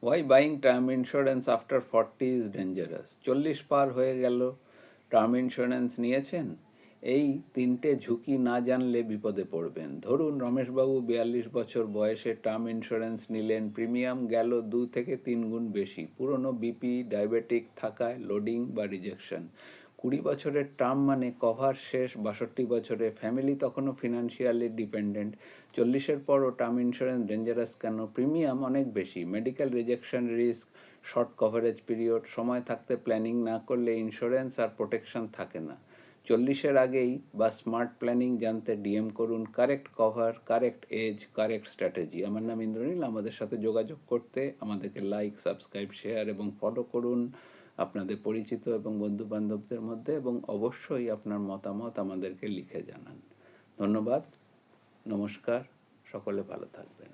Y buying term insurance after 40 is dangerous. 40 পার হয়ে গেল, টার্ম ইন্স্যুরেন্স নিয়েছেন, এই তিনটে ঝুঁকি না জানলে বিপদে পড়বেন। ধরুন রমেশবাবু 42 বছর বয়সে টার্ম ইন্স্যুরেন্স নিলেন, প্রিমিয়াম গেল 2 থেকে 3 গুণ বেশি, পুরনো বিপি ডায়াবেটিক থাকায়, লোডিং বা রিজেকশন। 20 বছরের টার্ম মানে কভার শেষ 62 বছরে, ফ্যামিলি তখনও ফিনান্সিয়ালি ডিপেন্ডেন্ট। 40-এর পরও টার্ম ইন্স্যুরেন্স ডেঞ্জারাস কেন? প্রিমিয়াম অনেক বেশি, medical rejection risk, short coverage period, সময় থাকতে প্ল্যানিং না করলে ইন্স্যুরেন্স আর প্রোটেকশন থাকে না। 40-এর আগেই বা স্মার্ট প্ল্যানিং জানতে ডিএম করুন। Correct cover, correct age, correct strategy. আমার নাম ইন্দ্রনীল। আমাদের সাথে যোগাযোগ করতে আমাদেরকে লাইক, সাবস্ক্রাইব, শেয়ার এবং ফলো করুন আপনাদের পরিচিত এবং বন্ধু বান্ধবদের মধ্যে, এবং অবশ্যই আপনার মতামত আমাদেরকে লিখে জানান। ধন্যবাদ, নমস্কার, সকলে ভালো থাকবেন।